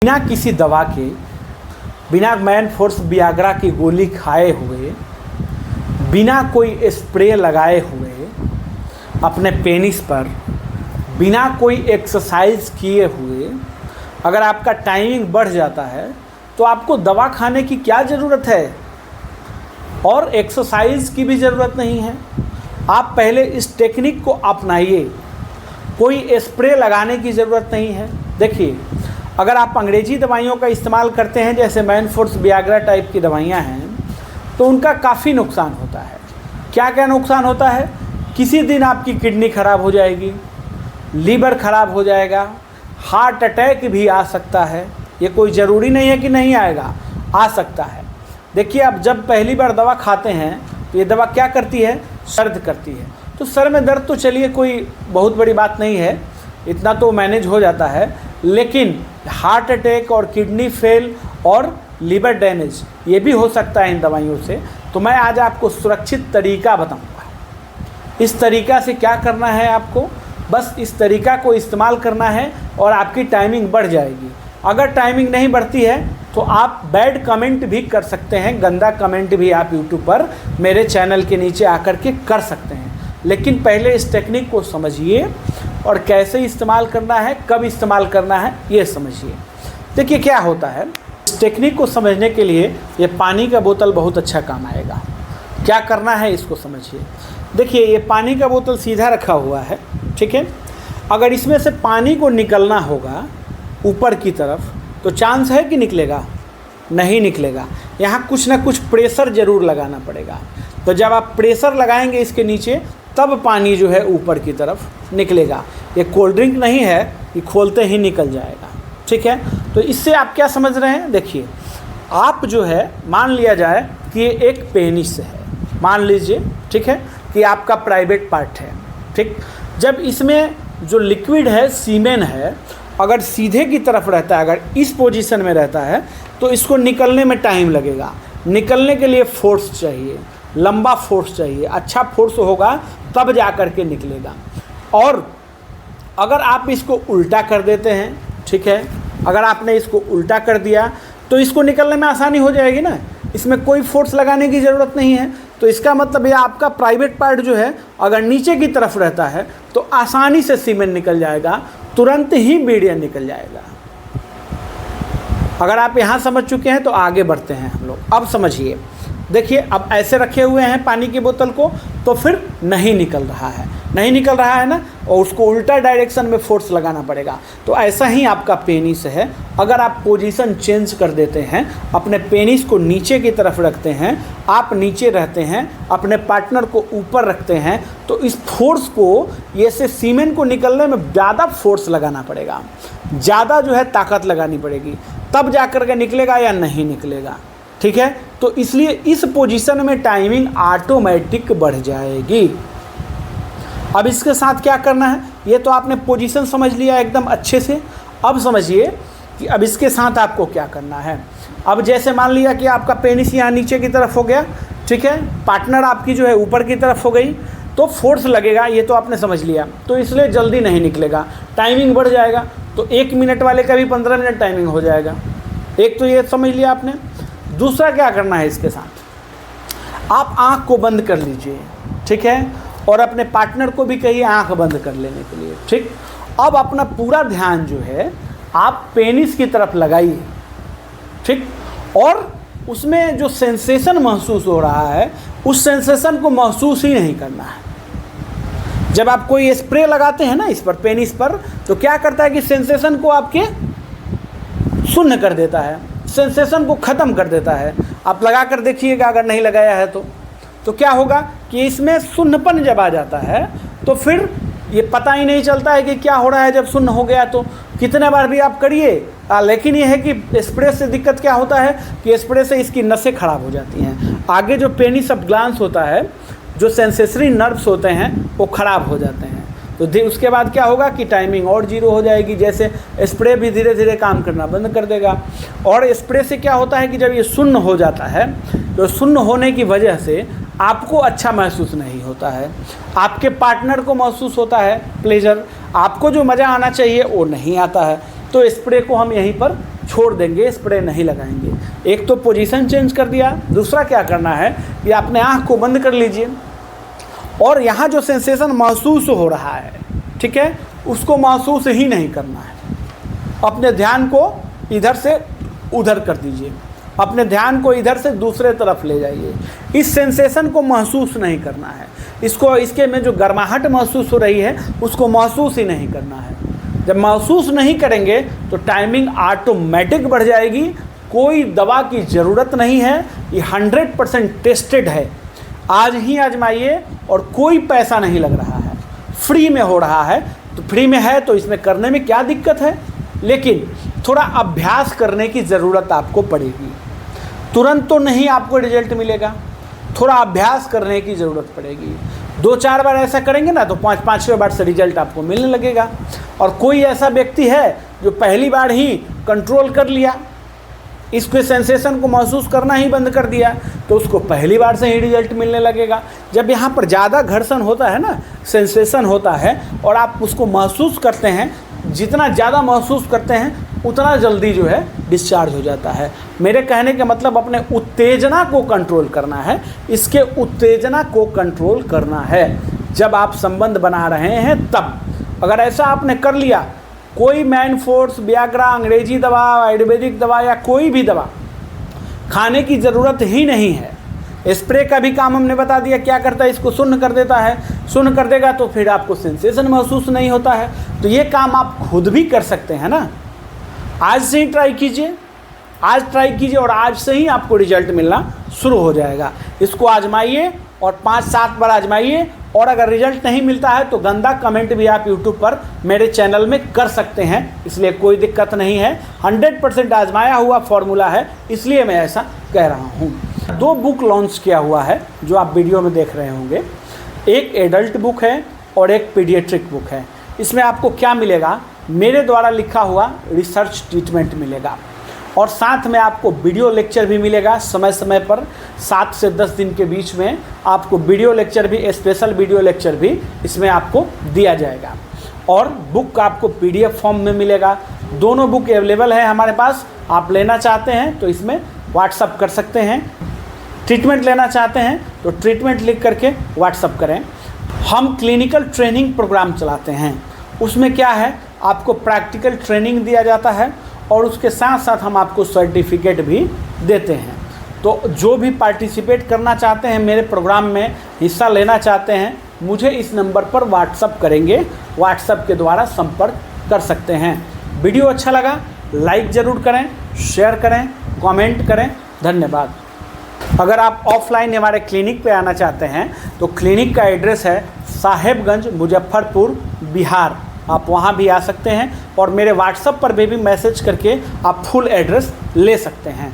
बिना किसी दवा के, बिना मैन फोर्स वियाग्रा की गोली खाए हुए, बिना कोई स्प्रे लगाए हुए अपने पेनिस पर, बिना कोई एक्सरसाइज किए हुए अगर आपका टाइमिंग बढ़ जाता है तो आपको दवा खाने की क्या ज़रूरत है और एक्सरसाइज की भी ज़रूरत नहीं है। आप पहले इस टेक्निक को अपनाइए, कोई स्प्रे लगाने की ज़रूरत नहीं है। देखिए, अगर आप अंग्रेज़ी दवाइयों का इस्तेमाल करते हैं, जैसे मैन फोर्स वियाग्रा टाइप की दवाइयाँ हैं, तो उनका काफ़ी नुकसान होता है। क्या क्या नुकसान होता है? किसी दिन आपकी किडनी खराब हो जाएगी, लीवर खराब हो जाएगा, हार्ट अटैक भी आ सकता है। ये कोई ज़रूरी नहीं है कि नहीं आएगा, आ सकता है। देखिए, आप जब पहली बार दवा खाते हैं तो ये दवा क्या करती है? दर्द करती है। तो सर में दर्द तो चलिए कोई बहुत बड़ी बात नहीं है, इतना तो मैनेज हो जाता है, लेकिन हार्ट अटैक और किडनी फेल और लीवर डैमेज ये भी हो सकता है इन दवाइयों से। तो मैं आज आपको सुरक्षित तरीका बताऊंगा। इस तरीका से क्या करना है आपको, बस इस तरीका को इस्तेमाल करना है और आपकी टाइमिंग बढ़ जाएगी। अगर टाइमिंग नहीं बढ़ती है तो आप बैड कमेंट भी कर सकते हैं, गंदा कमेंट भी आप यूट्यूब पर मेरे चैनल के नीचे आकर के कर सकते हैं। लेकिन पहले इस टेक्निक को समझिए और कैसे इस्तेमाल करना है, कब इस्तेमाल करना है, ये समझिए। देखिए क्या होता है, इस टेक्निक को समझने के लिए ये पानी का बोतल बहुत अच्छा काम आएगा। क्या करना है इसको समझिए। देखिए, ये पानी का बोतल सीधा रखा हुआ है, ठीक है। अगर इसमें से पानी को निकलना होगा ऊपर की तरफ तो चांस है कि निकलेगा? नहीं निकलेगा। यहाँ कुछ ना कुछ प्रेशर ज़रूर लगाना पड़ेगा। तो जब आप प्रेशर लगाएंगे इसके नीचे, तब पानी जो है ऊपर की तरफ निकलेगा। ये कोल्ड ड्रिंक नहीं है कि खोलते ही निकल जाएगा, ठीक है। तो इससे आप क्या समझ रहे हैं? देखिए, आप जो है मान लिया जाए कि ये एक पेनिस है, मान लीजिए, ठीक है, कि आपका प्राइवेट पार्ट है, ठीक। जब इसमें जो लिक्विड है, सीमेन है, अगर सीधे की तरफ रहता है, अगर इस पोजीशन में रहता है तो इसको निकलने में टाइम लगेगा। निकलने के लिए फोर्स चाहिए, लंबा फोर्स चाहिए, अच्छा फोर्स होगा तब जा कर के निकलेगा। और अगर आप इसको उल्टा कर देते हैं, ठीक है, अगर आपने इसको उल्टा कर दिया तो इसको निकलने में आसानी हो जाएगी ना, इसमें कोई फोर्स लगाने की ज़रूरत नहीं है। तो इसका मतलब ये आपका प्राइवेट पार्ट जो है अगर नीचे की तरफ रहता है तो आसानी से सीमेन निकल जाएगा, तुरंत ही मीडियम निकल जाएगा। अगर आप यहाँ समझ चुके हैं तो आगे बढ़ते हैं हम लोग। अब समझिए, देखिए, अब ऐसे रखे हुए हैं पानी की बोतल को, तो फिर नहीं निकल रहा है, नहीं निकल रहा है ना, और उसको उल्टा डायरेक्शन में फोर्स लगाना पड़ेगा। तो ऐसा ही आपका पेनिस है। अगर आप पोजीशन चेंज कर देते हैं, अपने पेनिस को नीचे की तरफ रखते हैं, आप नीचे रहते हैं, अपने पार्टनर को ऊपर रखते हैं, तो इस फोर्स को, ये से सीमेन को निकलने में ज़्यादा फोर्स लगाना पड़ेगा, ज़्यादा जो है ताकत लगानी पड़ेगी, तब जा कर के निकलेगा या नहीं निकलेगा, ठीक है। तो इसलिए इस पोजीशन में टाइमिंग ऑटोमेटिक बढ़ जाएगी। अब इसके साथ क्या करना है, ये तो आपने पोजीशन समझ लिया एकदम अच्छे से। अब समझिए कि अब इसके साथ आपको क्या करना है। अब जैसे मान लिया कि आपका पेनिस यहाँ नीचे की तरफ हो गया, ठीक है, पार्टनर आपकी जो है ऊपर की तरफ हो गई, तो फोर्स लगेगा, ये तो आपने समझ लिया। तो इसलिए जल्दी नहीं निकलेगा, टाइमिंग बढ़ जाएगा। तो 1 मिनट वाले का भी 15 मिनट टाइमिंग हो जाएगा। एक तो ये समझ लिया आपने। दूसरा क्या करना है इसके साथ, आप आँख को बंद कर लीजिए, ठीक है, और अपने पार्टनर को भी कहिए आँख बंद कर लेने के लिए, ठीक। अब अपना पूरा ध्यान जो है आप पेनिस की तरफ लगाइए, ठीक, और उसमें जो सेंसेशन महसूस हो रहा है उस सेंसेशन को महसूस ही नहीं करना है। जब आप कोई स्प्रे लगाते हैं ना इस पर, पेनिस पर, तो क्या करता है कि सेंसेशन को आपके शून्य कर देता है, सेंसेशन को ख़त्म कर देता है। आप लगा कर देखिएगा, अगर नहीं लगाया है तो क्या होगा कि इसमें शून्यपन जब आ जाता है तो फिर ये पता ही नहीं चलता है कि क्या हो रहा है। जब शून्य हो गया तो कितने बार भी आप करिए, लेकिन ये है कि स्प्रे से दिक्कत क्या होता है कि स्प्रे से इसकी नसें खराब हो जाती हैं। आगे जो पेनिस ऑफ ग्लांस होता है, जो सेंसेसरी नर्व्स होते हैं, वो ख़राब हो जाते हैं। तो उसके बाद क्या होगा कि टाइमिंग और जीरो हो जाएगी। जैसे स्प्रे भी धीरे धीरे काम करना बंद कर देगा। और स्प्रे से क्या होता है कि जब ये शून्य हो जाता है तो शून्य होने की वजह से आपको अच्छा महसूस नहीं होता है, आपके पार्टनर को महसूस होता है प्लेजर, आपको जो मज़ा आना चाहिए वो नहीं आता है। तो स्प्रे को हम यहीं पर छोड़ देंगे, स्प्रे नहीं लगाएंगे। एक तो पोजीशन चेंज कर दिया, दूसरा क्या करना है कि अपने आँख को बंद कर लीजिए और यहाँ जो सेंसेशन महसूस हो रहा है, ठीक है, उसको महसूस ही नहीं करना है। अपने ध्यान को इधर से उधर कर दीजिए, अपने ध्यान को इधर से दूसरे तरफ ले जाइए। इस सेंसेशन को महसूस नहीं करना है, इसके में जो गर्माहट महसूस हो रही है उसको महसूस ही नहीं करना है। जब महसूस नहीं करेंगे तो टाइमिंग ऑटोमेटिक बढ़ जाएगी। कोई दवा की ज़रूरत नहीं है, ये 100% टेस्टेड है। आज ही आजमाइए और कोई पैसा नहीं लग रहा है, फ्री में हो रहा है। तो फ्री में है तो इसमें करने में क्या दिक्कत है, लेकिन थोड़ा अभ्यास करने की ज़रूरत आपको पड़ेगी। तुरंत तो नहीं आपको रिजल्ट मिलेगा, थोड़ा अभ्यास करने की ज़रूरत पड़ेगी। 2-4 बार ऐसा करेंगे ना तो 5-5वें बार से रिजल्ट आपको मिलने लगेगा। और कोई ऐसा व्यक्ति है जो पहली बार ही कंट्रोल कर लिया, इसके सेंसेशन को महसूस करना ही बंद कर दिया, तो उसको पहली बार से ही रिजल्ट मिलने लगेगा। जब यहाँ पर ज़्यादा घर्षण होता है ना, सेंसेशन होता है और आप उसको महसूस करते हैं, जितना ज़्यादा महसूस करते हैं उतना जल्दी जो है डिस्चार्ज हो जाता है। मेरे कहने का मतलब अपने उत्तेजना को कंट्रोल करना है, इसके उत्तेजना को कंट्रोल करना है जब आप संबंध बना रहे हैं तब। अगर ऐसा आपने कर लिया, कोई मैन फोर्स, वियाग्रा, अंग्रेजी दवा, आयुर्वेदिक दवा या कोई भी दवा खाने की ज़रूरत ही नहीं है। स्प्रे का भी काम हमने बता दिया क्या करता है, इसको शून्य कर देता है। शून्य कर देगा तो फिर आपको सेंसेशन महसूस नहीं होता है। तो ये काम आप खुद भी कर सकते हैं ना। आज से ही ट्राई कीजिए, आज ट्राई कीजिए और आज से ही आपको रिजल्ट मिलना शुरू हो जाएगा। इसको आजमाइए और 5-7 बार आजमाइए। और अगर रिजल्ट नहीं मिलता है तो गंदा कमेंट भी आप यूट्यूब पर मेरे चैनल में कर सकते हैं, इसलिए कोई दिक्कत नहीं है। 100% आजमाया हुआ फॉर्मूला है, इसलिए मैं ऐसा कह रहा हूँ। 2 बुक लॉन्च किया हुआ है जो आप वीडियो में देख रहे होंगे। एक एडल्ट बुक है और एक पीडियाट्रिक बुक है। इसमें आपको क्या मिलेगा, मेरे द्वारा लिखा हुआ रिसर्च ट्रीटमेंट मिलेगा और साथ में आपको वीडियो लेक्चर भी मिलेगा। समय समय पर 7 से 10 दिन के बीच में आपको वीडियो लेक्चर भी, स्पेशल वीडियो लेक्चर भी इसमें आपको दिया जाएगा। और बुक आपको PDF फॉर्म में मिलेगा। दोनों बुक अवेलेबल है हमारे पास। आप लेना चाहते हैं तो इसमें व्हाट्सअप कर सकते हैं। ट्रीटमेंट लेना चाहते हैं तो ट्रीटमेंट लिख करके व्हाट्सअप करें। हम क्लिनिकल ट्रेनिंग प्रोग्राम चलाते हैं, उसमें क्या है, आपको प्रैक्टिकल ट्रेनिंग दिया जाता है और उसके साथ साथ हम आपको सर्टिफिकेट भी देते हैं। तो जो भी पार्टिसिपेट करना चाहते हैं, मेरे प्रोग्राम में हिस्सा लेना चाहते हैं, मुझे इस नंबर पर व्हाट्सअप करेंगे, व्हाट्सअप के द्वारा संपर्क कर सकते हैं। वीडियो अच्छा लगा लाइक ज़रूर करें, शेयर करें, कमेंट करें। धन्यवाद। अगर आप ऑफलाइन हमारे क्लिनिक पे आना चाहते हैं तो क्लिनिक का एड्रेस है साहेबगंज, मुजफ्फरपुर, बिहार। आप वहाँ भी आ सकते हैं और मेरे व्हाट्सएप पर भी मैसेज करके आप फुल एड्रेस ले सकते हैं।